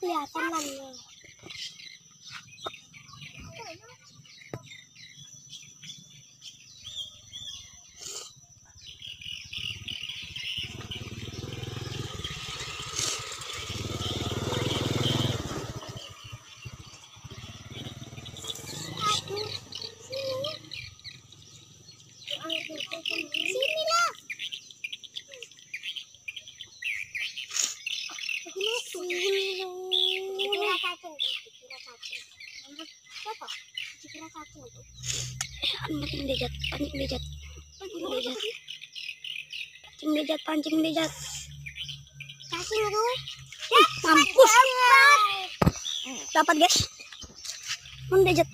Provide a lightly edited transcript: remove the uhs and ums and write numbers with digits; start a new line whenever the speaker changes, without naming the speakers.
kelihatan lannya. Sini lah. Dikira cacing. Apa? Dikira cacing itu. Pancing bejat. Pancing bejat. Cacing itu. Mampus. Dapat guys. Bejat.